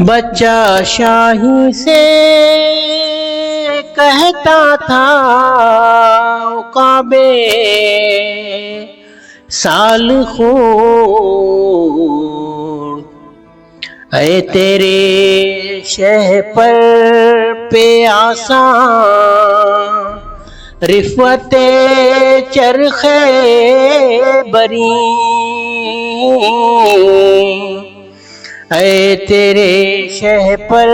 بچہ شاہی سے کہتا تھا عقابِ سال خورد، اے تیرے شہ پر پہ آساں رفعت چرخ بری، اے تیرے شہ پر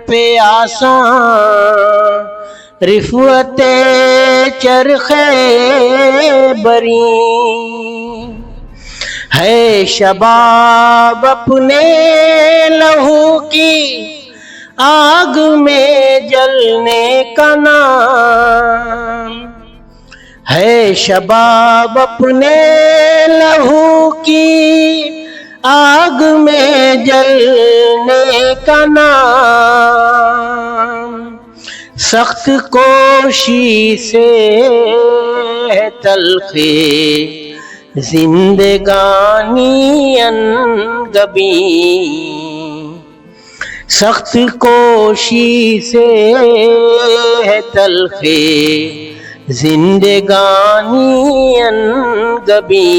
پہ آساں رفعت چرخ بری، ہے شباب اپنے لہو کی آگ میں جلنے کا نام، ہے شباب اپنے لہو کی آگ میں جلنے کا نام، سخت کوشی سے ہے تلخی زندگانی انگبی، سخت کوشی سے ہے تلخی زندگانی انگبی،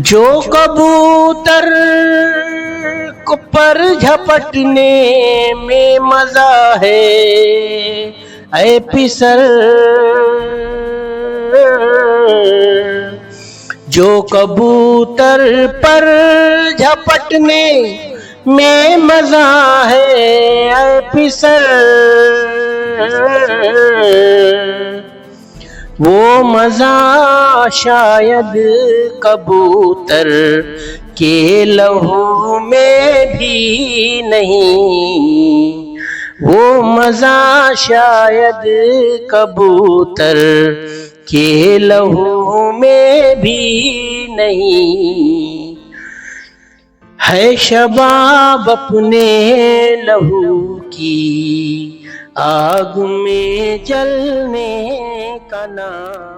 جو کبوتر پر جھپٹنے میں مزہ ہے اے پسر، جو کبوتر پر جھپٹنے میں مزہ ہے اے پسر، وہ مزہ شاید کبوتر کے لہو میں بھی نہیں، وہ مزہ شاید کبوتر کے لہو میں بھی نہیں، ہے شباب اپنے لہو کی آگ میں جلنے کا نام۔